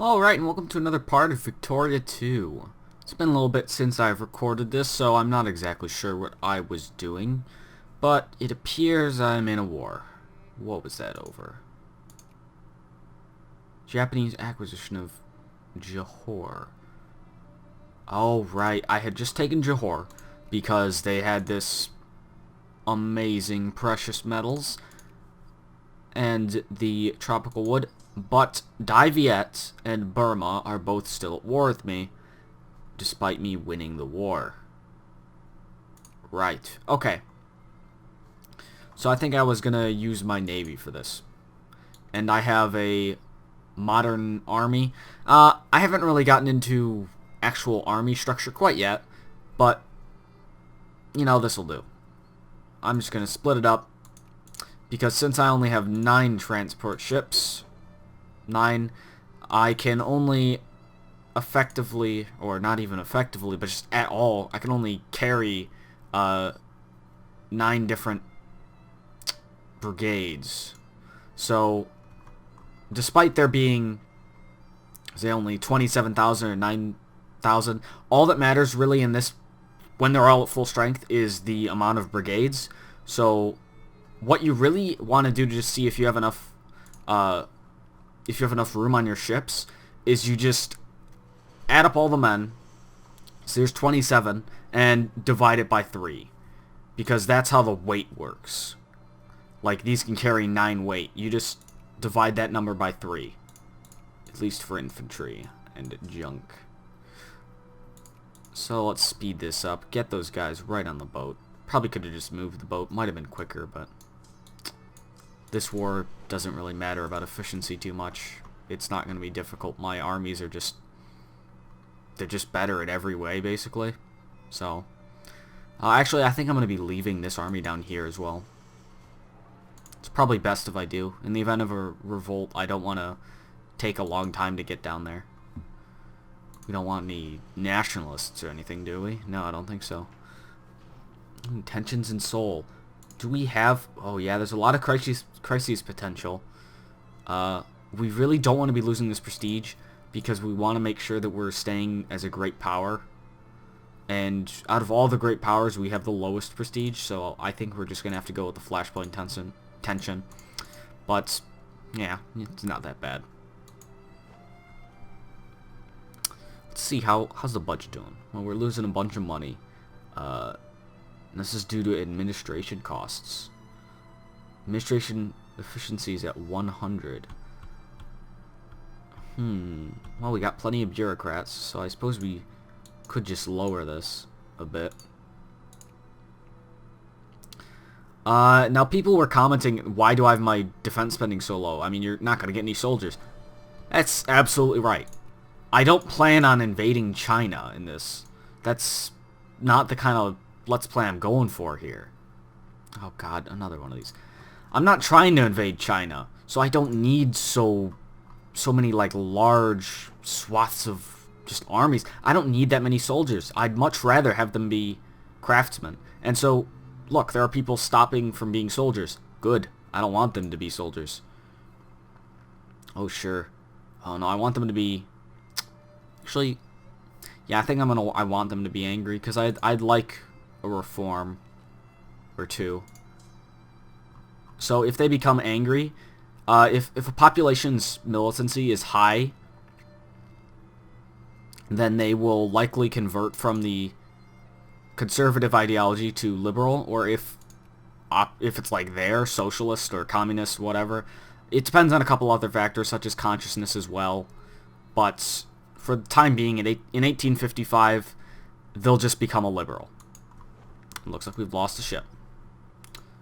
Alright, and welcome to another part of Victoria 2. It's been a little bit since I've recorded this, so I'm not exactly sure what I was doing, but it appears I'm in a war. What was that over? Japanese acquisition of Johor. Oh, right, I had just taken Johor because they had this amazing precious metals and the tropical wood. But Dai Viet and Burma are both still at war with me, despite me winning the war. Right. Okay. So I think I was going to use my navy for this. And I have a modern army. I haven't really gotten into actual army structure quite yet, but, you know, this will do. I'm just going to split it up, because since I only have 9 transport ships... 9, I can only effectively, or not even effectively, but just at all, I can only carry 9 different brigades. So, despite there being, say, only 27,000 or 9,000, all that matters really in this, when they're all at full strength, is the amount of brigades. So, what you really want to do to just see if you have enough room on your ships, is you just add up all the men, so there's 27, and divide it by 3. Because that's how the weight works. Like, these can carry 9 weight. You just divide that number by 3. At least for infantry and junk. So let's speed this up. Get those guys right on the boat. Probably could have just moved the boat. Might have been quicker, but... this war doesn't really matter about efficiency too much. It's not going to be difficult. My armies are just... they're just better in every way, basically. So... actually, I think I'm going to be leaving this army down here as well. It's probably best if I do. In the event of a revolt, I don't want to take a long time to get down there. We don't want any nationalists or anything, do we? No, I don't think so. Tensions in Seoul. Do we have... oh yeah, there's a lot of crises potential. We really don't want to be losing this prestige, because we want to make sure that we're staying as a great power. And out of all the great powers, we have the lowest prestige, so I think we're just going to have to go with the flashpoint tension. But, yeah, it's not that bad. Let's see, how's the budget doing? Well, we're losing a bunch of money. This is due to administration costs. Administration efficiency is at 100. Well, we got plenty of bureaucrats, so I suppose we could just lower this a bit. Now people were commenting, why do I have my defense spending so low? I mean, you're not going to get any soldiers. That's absolutely right. I don't plan on invading China in this. That's not the kind of let's play I'm going for here. Oh god, another one of these. I'm not trying to invade China, so I don't need so many like large swaths of just armies. I don't need that many soldiers. I'd much rather have them be craftsmen. And so, look, there are people stopping from being soldiers. Good. I don't want them to be soldiers. Oh sure. Oh no, I want them to be... actually, yeah, I think I want them to be angry, because I'd like a reform or two. So if they become angry, if a population's militancy is high, then they will likely convert from the conservative ideology to liberal, or if it's like they're socialist or communist, whatever. It depends on a couple other factors, such as consciousness as well. But for the time being, in 1855, they'll just become a liberal. It looks like we've lost a ship.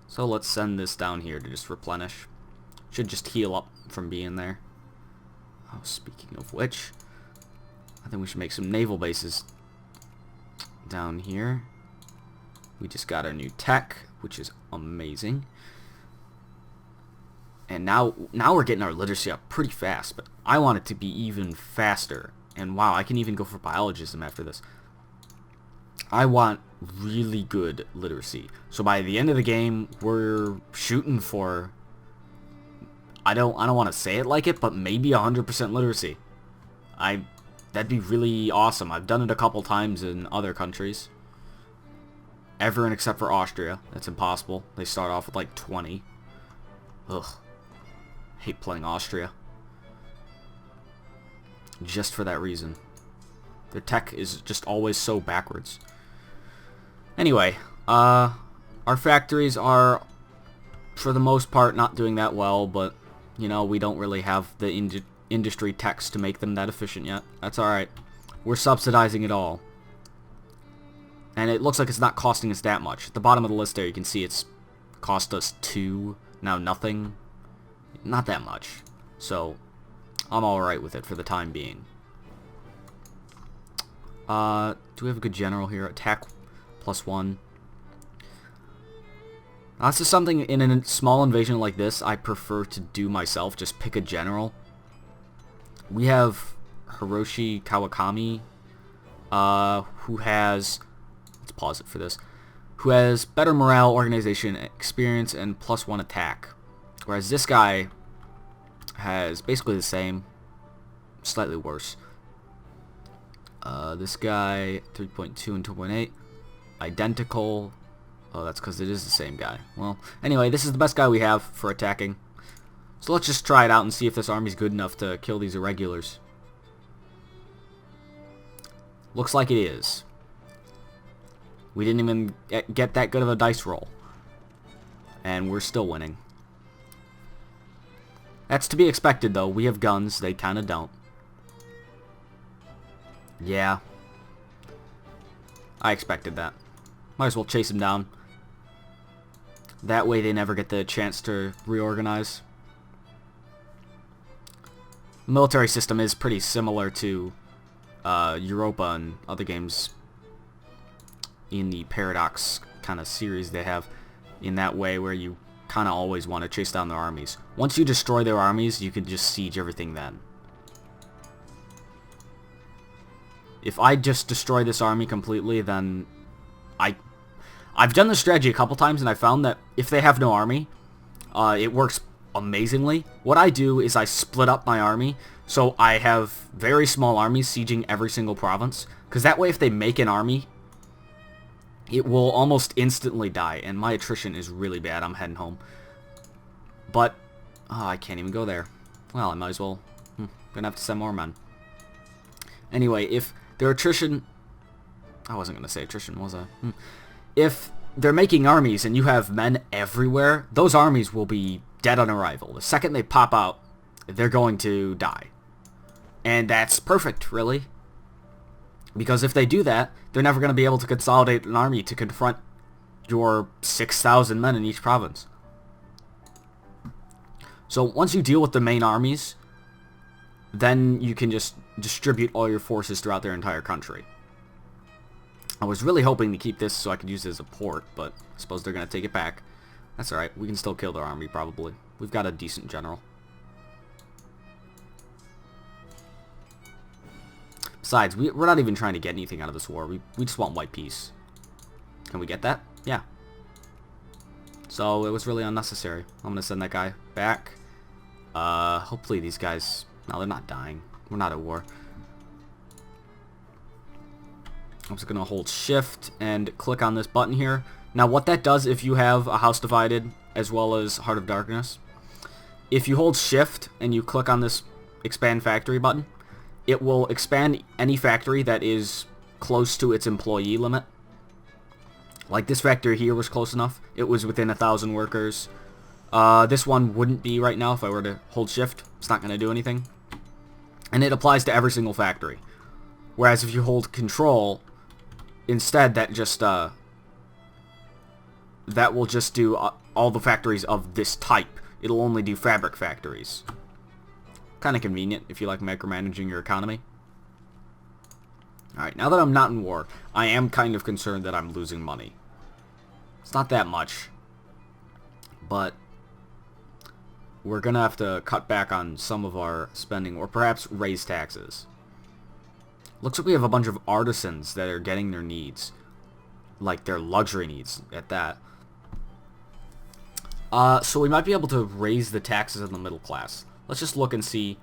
So let's send this down here to just replenish. Should just heal up from being there. Oh, speaking of which, I think we should make some naval bases down here. We just got our new tech, which is amazing. And now we're getting our literacy up pretty fast, but I want it to be even faster. And wow, I can even go for biologism after this. I want really good literacy. So by the end of the game, we're shooting for... I don't want to say it like it, but maybe 100% literacy. That'd be really awesome. I've done it a couple times in other countries. Everyone except for Austria. That's impossible. They start off with like 20. Ugh. Hate playing Austria. Just for that reason. Their tech is just always so backwards. Anyway, our factories are, for the most part, not doing that well, but, you know, we don't really have the industry techs to make them that efficient yet. That's alright. We're subsidizing it all. And it looks like it's not costing us that much. At the bottom of the list there, you can see it's cost us 2, now nothing. Not that much. So, I'm alright with it for the time being. Do we have a good general here? Attack +1. That's just something in a small invasion like this I prefer to do myself. Just pick a general. We have Hiroshi Kawakami, who has... Let's pause it for this. Who has better morale, organization, experience, and +1 attack. Whereas this guy has basically the same, slightly worse. This guy, 3.2 and 2.8. Identical. Oh, that's because it is the same guy. Well, anyway, this is the best guy we have for attacking. So let's just try it out and see if this army's good enough to kill these irregulars. Looks like it is. We didn't even get that good of a dice roll. And we're still winning. That's to be expected, though. We have guns. They kind of don't. Yeah. I expected that. Might as well chase them down. That way they never get the chance to reorganize. The military system is pretty similar to Europa and other games in the Paradox kind of series they have, in that way where you kind of always want to chase down their armies. Once you destroy their armies, you can just siege everything then. If I just destroy this army completely, then I've done this strategy a couple times, and I found that if they have no army, it works amazingly. What I do is I split up my army, so I have very small armies sieging every single province, because that way if they make an army, it will almost instantly die, and my attrition is really bad. I'm heading home. But, oh, I can't even go there. Well, I might as well. Gonna have to send more men. Anyway, if their attrition... I wasn't gonna say attrition, was I? If they're making armies and you have men everywhere, those armies will be dead on arrival. The second they pop out, they're going to die. And that's perfect, really. Because if they do that, they're never going to be able to consolidate an army to confront your 6,000 men in each province. So once you deal with the main armies, then you can just distribute all your forces throughout their entire country. I was really hoping to keep this so I could use it as a port, but I suppose they're going to take it back. That's alright. We can still kill their army, probably. We've got a decent general. Besides, we're not even trying to get anything out of this war. We just want white peace. Can we get that? Yeah. So, it was really unnecessary. I'm going to send that guy back. Hopefully these guys... No, they're not dying. We're not at war. I'm just going to hold shift and click on this button here. Now what that does if you have a House Divided as well as Heart of Darkness, if you hold shift and you click on this expand factory button, it will expand any factory that is close to its employee limit. Like this factory here was close enough. It was within 1,000 workers. This one wouldn't be right now if I were to hold shift. It's not going to do anything. And it applies to every single factory. Whereas if you hold control, instead that just that will just do all the factories of this type. It'll only do fabric factories. Kind of convenient if you like micromanaging your economy. Alright, now that I'm not in war, I am kind of concerned that I'm losing money. It's not that much, but we're gonna have to cut back on some of our spending, or perhaps raise taxes. Looks like we have a bunch of artisans that are getting their needs. Like their luxury needs, at that. So we might be able to raise the taxes on the middle class. Let's just look and see.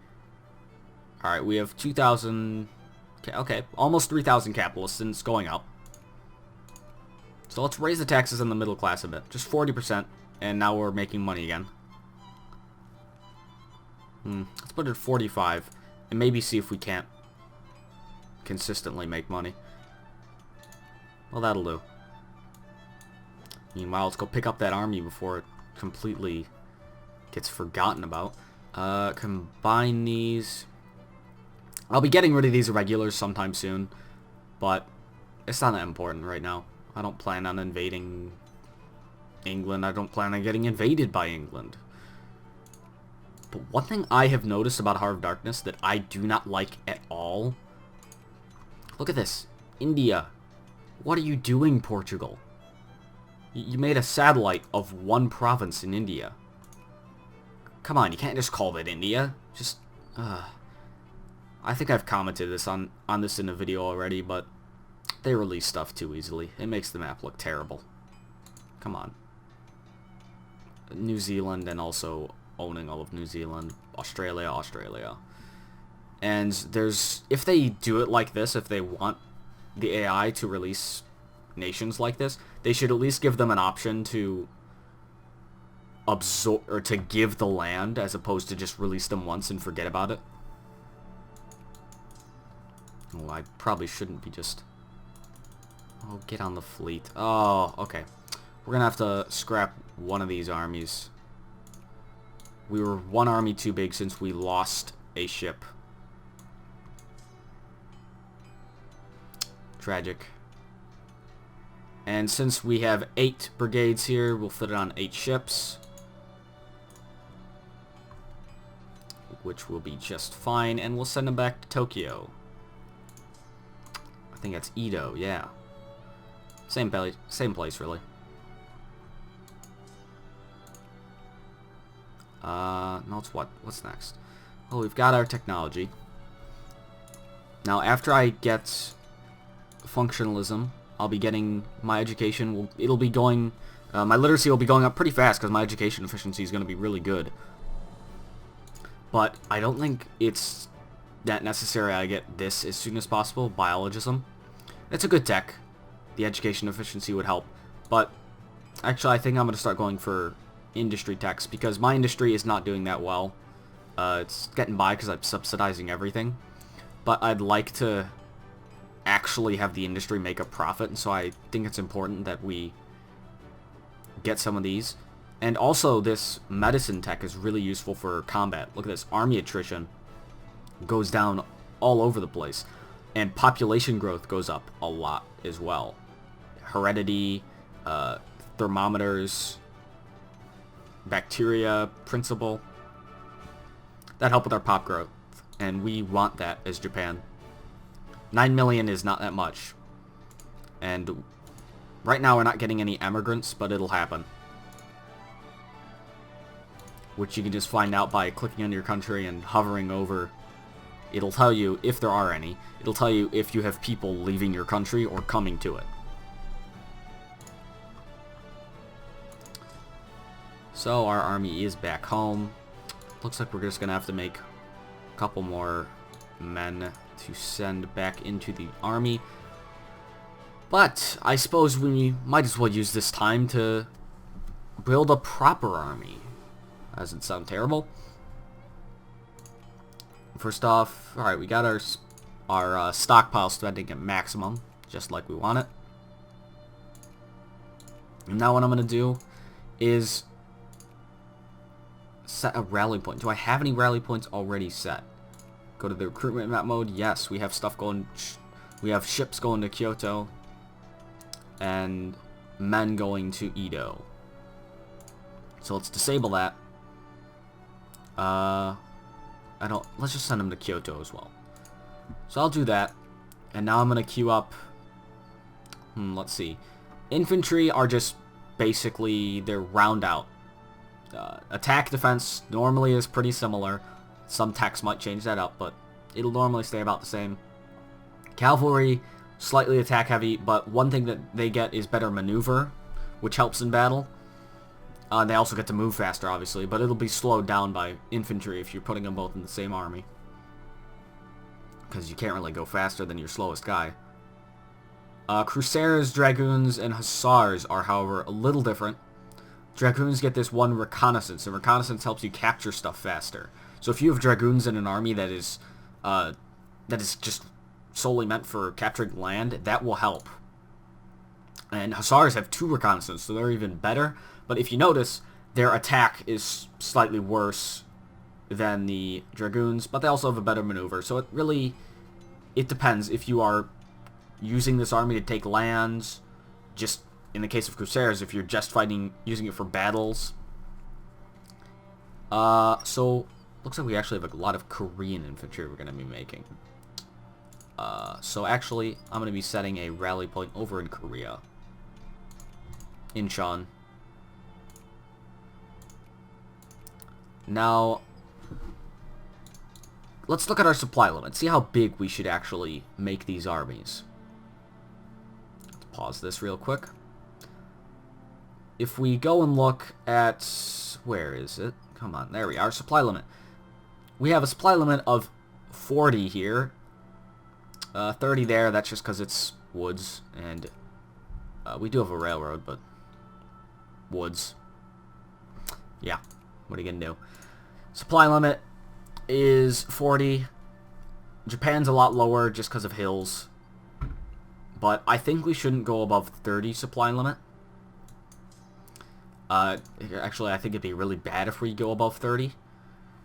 Alright, we have 2,000... Okay, almost 3,000 capitalists, and it's going up. So let's raise the taxes on the middle class a bit. Just 40%, and now we're making money again. Let's put it at 45, and maybe see if we can't consistently make money. Well, that'll do. Meanwhile, let's go pick up that army before it completely gets forgotten about. Combine these. I'll be getting rid of these irregulars sometime soon, but it's not that important right now. I don't plan on invading England. I don't plan on getting invaded by England. But one thing I have noticed about Heart of Darkness that I do not like at all... Look at this. India. What are you doing, Portugal? You made a satellite of one province in India. Come on, you can't just call that India. Just, I think I've commented this on this in a video already, but they release stuff too easily. It makes the map look terrible. Come on. New Zealand, and also owning all of New Zealand. Australia. And there's, if they do it like this, if they want the AI to release nations like this, they should at least give them an option to absorb, or to give the land, as opposed to just release them once and forget about it. Oh, I probably shouldn't be just... Oh, get on the fleet. Oh, okay. We're gonna have to scrap one of these armies. We were one army too big since we lost a ship. Tragic. And since we have 8 brigades here, we'll fit it on 8 ships, which will be just fine, and we'll send them back to Tokyo. I think that's Edo, yeah. Same place, really. No, it's what? What's next? Oh, we've got our technology. Now, after I get functionalism, I'll be getting my education. It'll be going... my literacy will be going up pretty fast, because my education efficiency is going to be really good. But I don't think it's that necessary I get this as soon as possible, biologism. It's a good tech. The education efficiency would help. But actually, I think I'm going to start going for industry techs, because my industry is not doing that well. It's getting by because I'm subsidizing everything. But I'd like to actually have the industry make a profit, and so I think it's important that we get some of these. And also, this medicine tech is really useful for combat. Look at this. Army attrition goes down all over the place. And population growth goes up a lot as well. Heredity, thermometers, bacteria principle. That help with our pop growth. And we want that as Japan. 9 million is not that much. And right now we're not getting any emigrants, but it'll happen. Which you can just find out by clicking on your country and hovering over. It'll tell you if there are any. It'll tell you if you have people leaving your country or coming to it. So our army is back home. Looks like we're just going to have to make a couple more men to send back into the army. But I suppose we might as well use this time to build a proper army. Doesn't sound terrible. First off, alright, we got our stockpile spending at maximum, just like we want it. And now what I'm going to do is set a rally point. Do I have any rally points already set? Go to the recruitment map mode. Yes, we have stuff going. We have ships going to Kyoto and men going to Edo. So let's disable that. Let's just send them to Kyoto as well. So I'll do that. And now I'm going to queue up. Let's see. Infantry are just basically, they're round out. Attack defense normally is pretty similar. Some techs might change that up, but it'll normally stay about the same. Cavalry, slightly attack heavy, but one thing that they get is better maneuver, which helps in battle. They also get to move faster, obviously, but it'll be slowed down by infantry if you're putting them both in the same army. because you can't really go faster than your slowest guy. Crusaders, Dragoons, and Hussars are, however, a little different. Dragoons get this one reconnaissance, and reconnaissance helps you capture stuff faster. So if you have Dragoons in an army that is just solely meant for capturing land, that will help. And Hussars have 2 reconnaissance, so they're even better. But if you notice, their attack is slightly worse than the Dragoons, but they also have a better maneuver. So it depends if you are using this army to take lands, just in the case of Crusaders, if you're just using it for battles. So looks like we actually have a lot of Korean infantry we're going to be making. So actually, I'm going to be setting a rally point over in Korea. Incheon. Now, let's look at our supply limit. See how big we should actually make these armies. Let's pause this real quick. If we go and look at... where is it? Come on, there we are. Supply limit. We have a supply limit of 40 here. 30 there, that's just because it's woods. And we do have a railroad, but... woods. Yeah, what are you going to do? Supply limit is 40. Japan's a lot lower just because of hills. But I think we shouldn't go above 30 supply limit. Actually, I think it'd be really bad if we go above 30.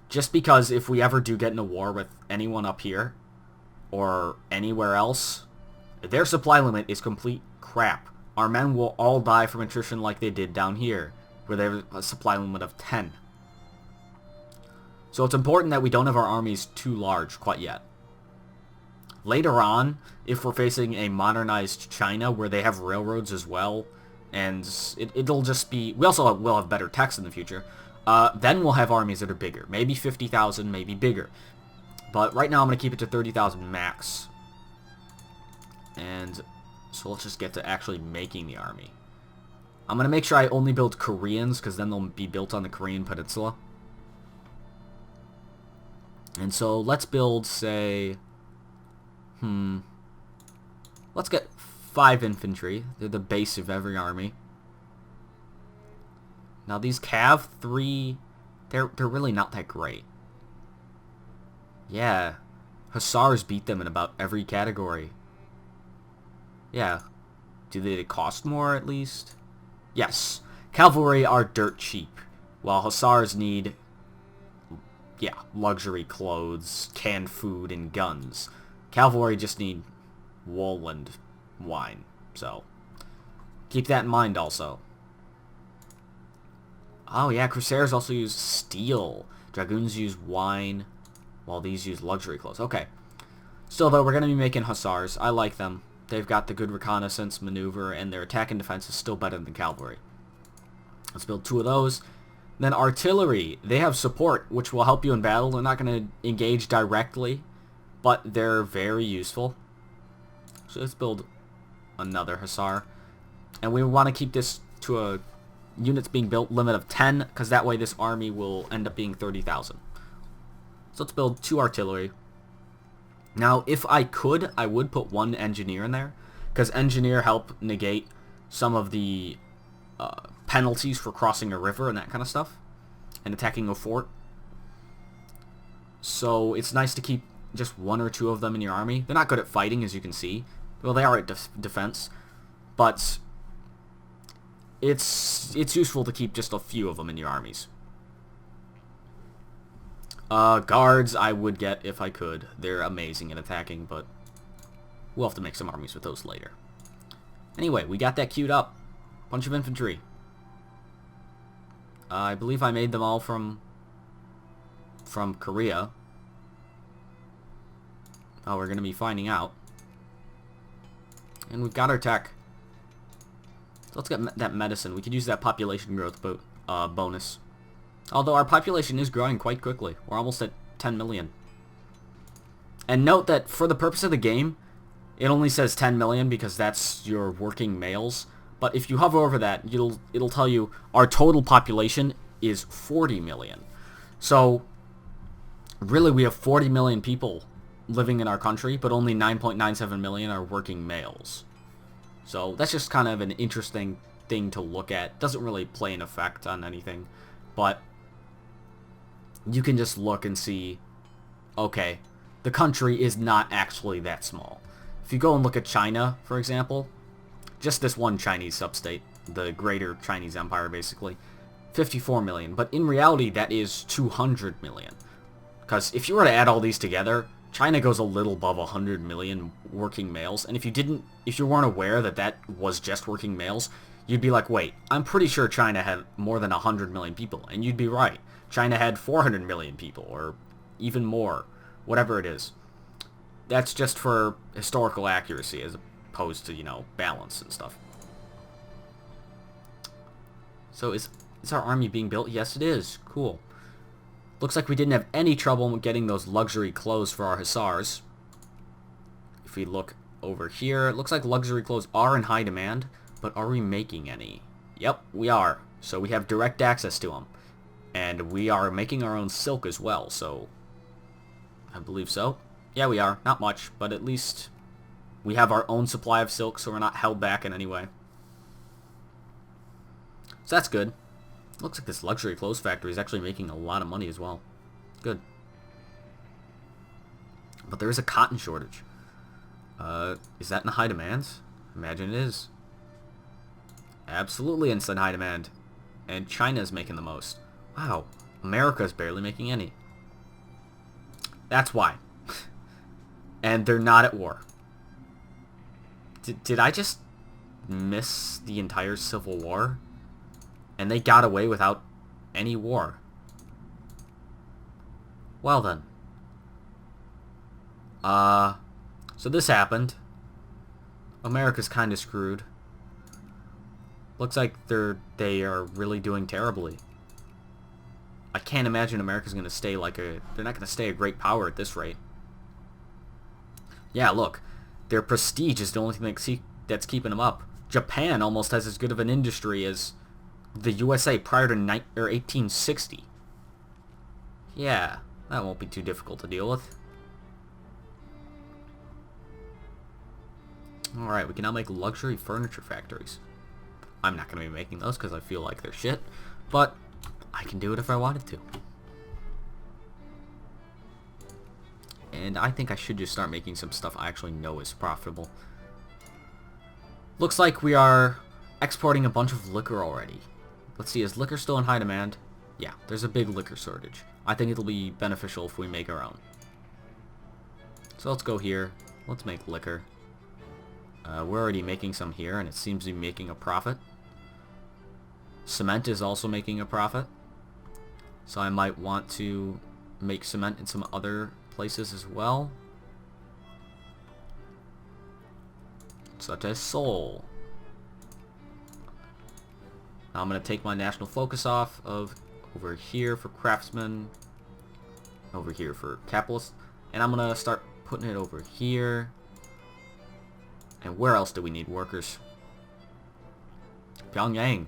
Just because if we ever do get in a war with anyone up here, or anywhere else, their supply limit is complete crap. Our men will all die from attrition like they did down here, where they have a supply limit of 10. So it's important that we don't have our armies too large quite yet. Later on, if we're facing a modernized China where they have railroads as well, and it'll just be... we also will have better techs in the future. Then we'll have armies that are bigger. Maybe 50,000, maybe bigger. But right now I'm going to keep it to 30,000 max. And so let's just get to actually making the army. I'm going to make sure I only build Koreans, because then they'll be built on the Korean Peninsula. And so let's build, say... let's get 5 infantry. They're the base of every army. Now these Cav 3, they're really not that great. Yeah, Hussars beat them in about every category. Yeah. Do they cost more at least? Yes. Cavalry are dirt cheap, while Hussars need, yeah, luxury clothes, canned food, and guns. Cavalry just need wool and wine, so keep that in mind also. Oh yeah, Crusaders also use steel. Dragoons use wine, while these use luxury clothes. Okay. Still though, we're going to be making Hussars. I like them. They've got the good reconnaissance, maneuver, and their attack and defense is still better than cavalry. Let's build 2 of those. Then artillery. They have support, which will help you in battle. They're not going to engage directly, but they're very useful. So let's build another Hussar. And we want to keep this to a units being built limit of 10, because that way this army will end up being 30,000. So let's build 2 artillery. Now, if I could, I would put 1 engineer in there, because engineer help negate some of the penalties for crossing a river and that kind of stuff, and attacking a fort. So it's nice to keep just 1 or 2 of them in your army. They're not good at fighting, as you can see. Well, they are at defense, but it's useful to keep just a few of them in your armies. Guards I would get if I could. They're amazing at attacking, but we'll have to make some armies with those later. Anyway, we got that queued up. Bunch of infantry. I believe I made them all from Korea. Oh, we're going to be finding out. And we've got our tech. So let's get that medicine. We could use that population growth bonus. Although our population is growing quite quickly. We're almost at 10 million. And note that for the purpose of the game, it only says 10 million because that's your working males. But if you hover over that, it'll tell you our total population is 40 million. So really we have 40 million people living in our country, but only 9.97 million are working males. So that's just kind of an interesting thing to look at. Doesn't really play an effect on anything, but you can just look and see, okay, the country is not actually that small. If you go and look at China, for example, just this one Chinese sub-state, the Greater Chinese Empire, basically, 54 million. But in reality, that is 200 million. Because if you were to add all these together, China goes a little above 100 million working males. And if you weren't aware that that was just working males, you'd be like, wait, I'm pretty sure China had more than 100 million people. And you'd be right. China had 400 million people, or even more, whatever it is. That's just for historical accuracy as opposed to, you know, balance and stuff. So is our army being built? Yes, it is. Cool. Looks like we didn't have any trouble getting those luxury clothes for our hussars. If we look over here, it looks like luxury clothes are in high demand, but are we making any? Yep, we are. So we have direct access to them. And we are making our own silk as well, so I believe so. Yeah, we are. Not much, but at least we have our own supply of silk, so we're not held back in any way. So that's good. Looks like this luxury clothes factory is actually making a lot of money as well. Good. But there is a cotton shortage. Is that in high demand? Imagine it is. Absolutely in high demand. And China's making the most. Wow. America's barely making any. That's why. And they're not at war. Did I just miss the entire Civil War? And they got away without any war. Well then. So this happened. America's kind of screwed. Looks like they are really doing terribly. I can't imagine America's going to stay like they're not going to stay a great power at this rate. Yeah, look. Their prestige is the only thing that's keeping them up. Japan almost has as good of an industry as the USA prior to 1860. Yeah, that won't be too difficult to deal with. Alright, we can now make luxury furniture factories. I'm not going to be making those because I feel like they're shit, but I can do it if I wanted to. And I think I should just start making some stuff I actually know is profitable. Looks like we are exporting a bunch of liquor already. Let's see, is liquor still in high demand? Yeah, there's a big liquor shortage. I think it'll be beneficial if we make our own. So let's go here. Let's make liquor. We're already making some here, and it seems to be making a profit. Cement is also making a profit. So I might want to make cement in some other places as well. Such as Seoul. Now I'm going to take my national focus off of over here for craftsmen, over here for capitalists, and I'm going to start putting it over here. And where else do we need workers? Pyongyang.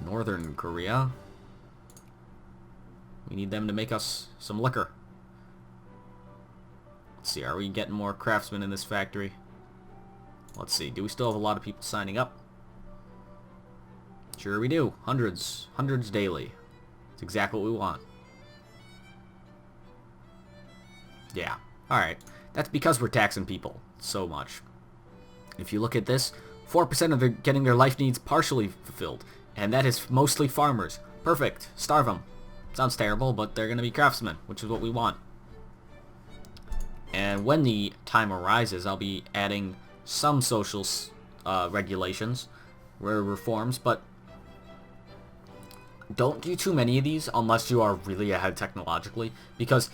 Northern Korea. We need them to make us some liquor. Let's see, are we getting more craftsmen in this factory? Let's see, do we still have a lot of people signing up? Sure we do. Hundreds daily. It's exactly what we want. Yeah, alright. That's because we're taxing people so much. If you look at this, 4% of them getting their life needs partially fulfilled. And that is mostly farmers. Perfect. Starve them. Sounds terrible, but they're going to be craftsmen, which is what we want. And when the time arises, I'll be adding some social regulations, reforms, but don't do too many of these unless you are really ahead technologically, because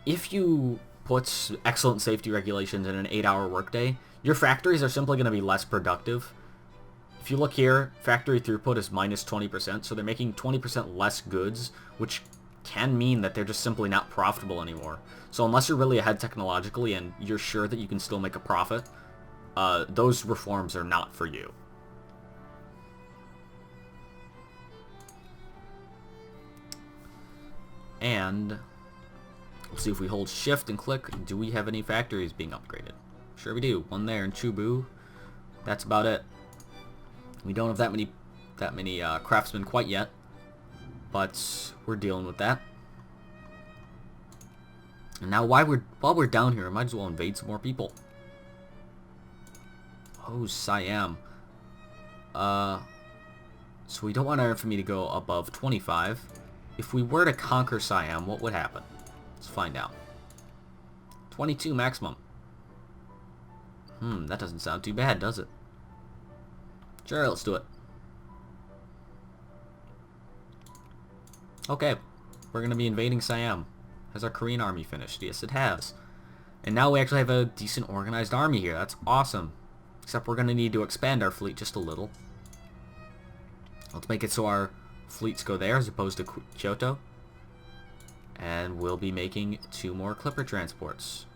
if you put excellent safety regulations in an 8-hour workday, your factories are simply going to be less productive. If you look here, factory throughput is minus 20%, so they're making 20% less goods, which can mean that they're just simply not profitable anymore. So unless you're really ahead technologically and you're sure that you can still make a profit, those reforms are not for you. And Let's see if we hold shift and click. Do we have any factories being upgraded? Sure we do. One there in Chubu. That's about it. We don't have that many craftsmen quite yet, but we're dealing with that. And now while we're down here, I might as well invade some more people. Oh, Siam. So we don't want our infamy to go above 25. If we were to conquer Siam, what would happen? Let's find out. 22 maximum. That doesn't sound too bad, does it? Sure, let's do it. Okay, we're going to be invading Siam. Has our Korean army finished? Yes, it has. And now we actually have a decent organized army here. That's awesome. Except we're going to need to expand our fleet just a little. Let's make it so our fleets go there as opposed to Kyoto. And we'll be making 2 more clipper transports.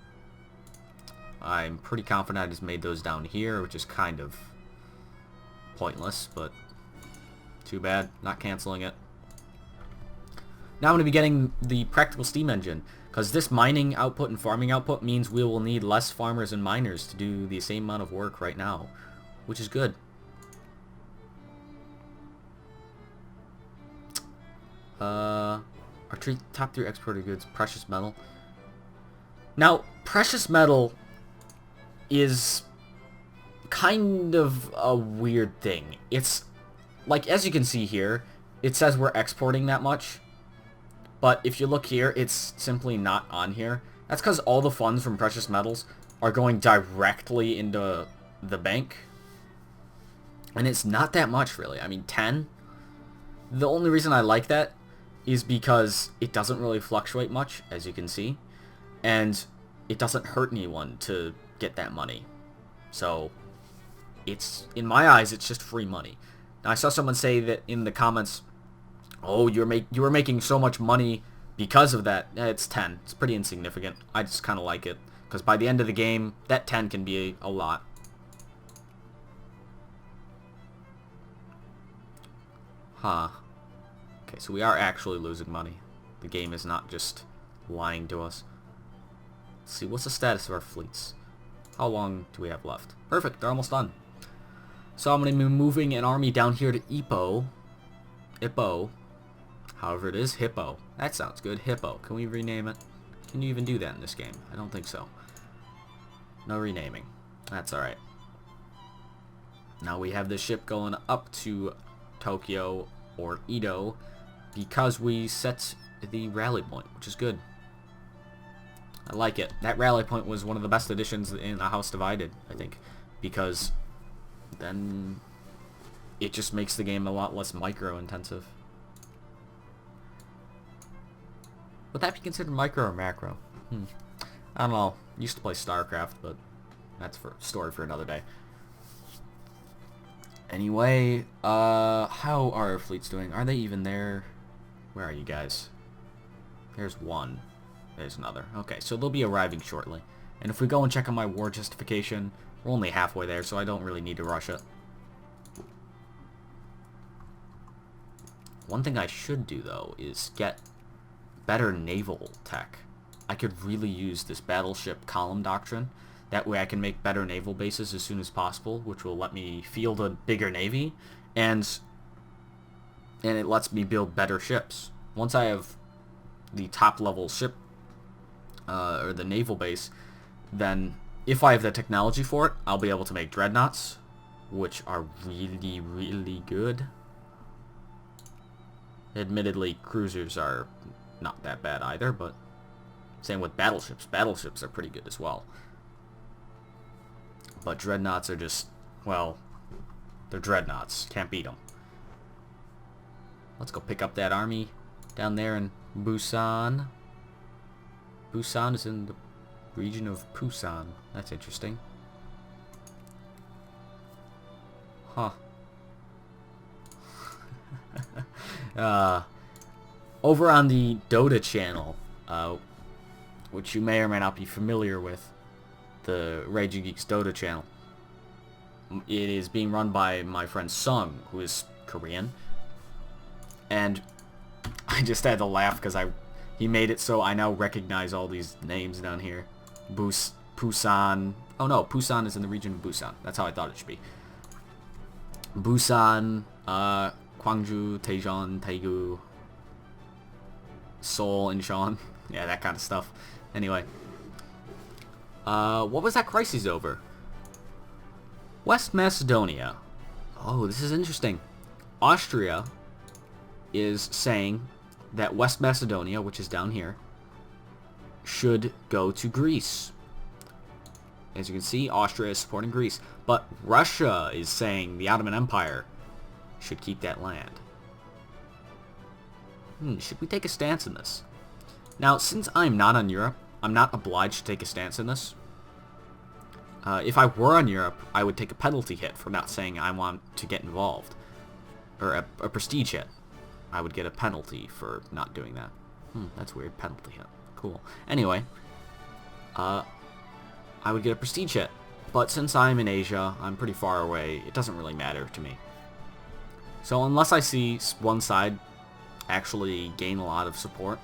I'm pretty confident I just made those down here, which is kind of pointless, but too bad. Not canceling it. Now I'm going to be getting the practical steam engine, because this mining output and farming output means we will need less farmers and miners to do the same amount of work right now, which is good. Our top 3 exported goods, precious metal. Now, precious metal is kind of a weird thing. It's, like, as you can see here, it says we're exporting that much. But if you look here, it's simply not on here. That's because all the funds from precious metals are going directly into the bank. And it's not that much, really. I mean, 10. The only reason I like that is because it doesn't really fluctuate much, as you can see. And it doesn't hurt anyone to get that money. So, it's, in my eyes, it's just free money. Now, I saw someone say that in the comments, oh, you were making so much money because of that. It's 10. It's pretty insignificant. I just kind of like it. Because by the end of the game, that 10 can be a lot. Huh. Okay, so we are actually losing money. The game is not just lying to us. Let's see, what's the status of our fleets? How long do we have left? Perfect, they're almost done. So I'm going to be moving an army down here to Hippo. However it is, Hippo. That sounds good, Hippo. Can we rename it? Can you even do that in this game? I don't think so. No renaming. That's alright. Now we have this ship going up to Tokyo or Edo because we set the rally point, which is good. I like it. That rally point was one of the best additions in A House Divided, I think, because then it just makes the game a lot less micro-intensive. Would that be considered micro or macro? I don't know. Used to play StarCraft, but that's for story for another day. Anyway, how are our fleets doing? Are they even there? Where are you guys? There's one. There's another. Okay, so they'll be arriving shortly. And if we go and check on my war justification, we're only halfway there, so I don't really need to rush it. One thing I should do, though, is get better naval tech. I could really use this battleship column doctrine. That way I can make better naval bases as soon as possible, which will let me field a bigger navy, and it lets me build better ships. Once I have the top level ship, or the naval base, then if I have the technology for it, I'll be able to make dreadnoughts, which are really, really good. Admittedly, cruisers are not that bad either, but same with battleships. Battleships are pretty good as well. But dreadnoughts are just, well, they're dreadnoughts. Can't beat them. Let's go pick up that army down there in Busan. Busan is in the region of Pusan. That's interesting. Huh. Over on the Dota channel, which you may or may not be familiar with, the TheRagingGeeks Dota channel. It is being run by my friend Sung, who is Korean. And I just had to laugh because He made it so I now recognize all these names down here. Busan. Oh no, Busan is in the region of Busan. That's how I thought it should be. Busan, Gwangju, Daejeon, Daegu, Seoul, Incheon. Yeah, that kind of stuff. Anyway. What was that crisis over? West Macedonia. Oh, this is interesting. Austria is saying that West Macedonia, which is down here, should go to Greece. As you can see, Austria is supporting Greece. But Russia is saying the Ottoman Empire should keep that land. Should we take a stance in this? Now, since I'm not on Europe, I'm not obliged to take a stance in this. If I were on Europe, I would take a penalty hit for not saying I want to get involved. Or a prestige hit. I would get a penalty for not doing that. That's weird. Penalty hit. Cool. Anyway, I would get a prestige hit. But since I'm in Asia, I'm pretty far away, it doesn't really matter to me. So unless I see one side actually gain a lot of support,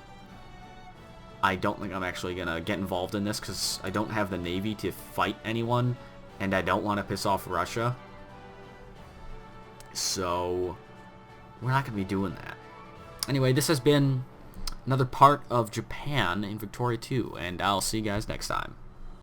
I don't think I'm actually going to get involved in this because I don't have the navy to fight anyone, and I don't want to piss off Russia. So we're not going to be doing that. Anyway, this has been another part of Japan in Victoria 2, and I'll see you guys next time.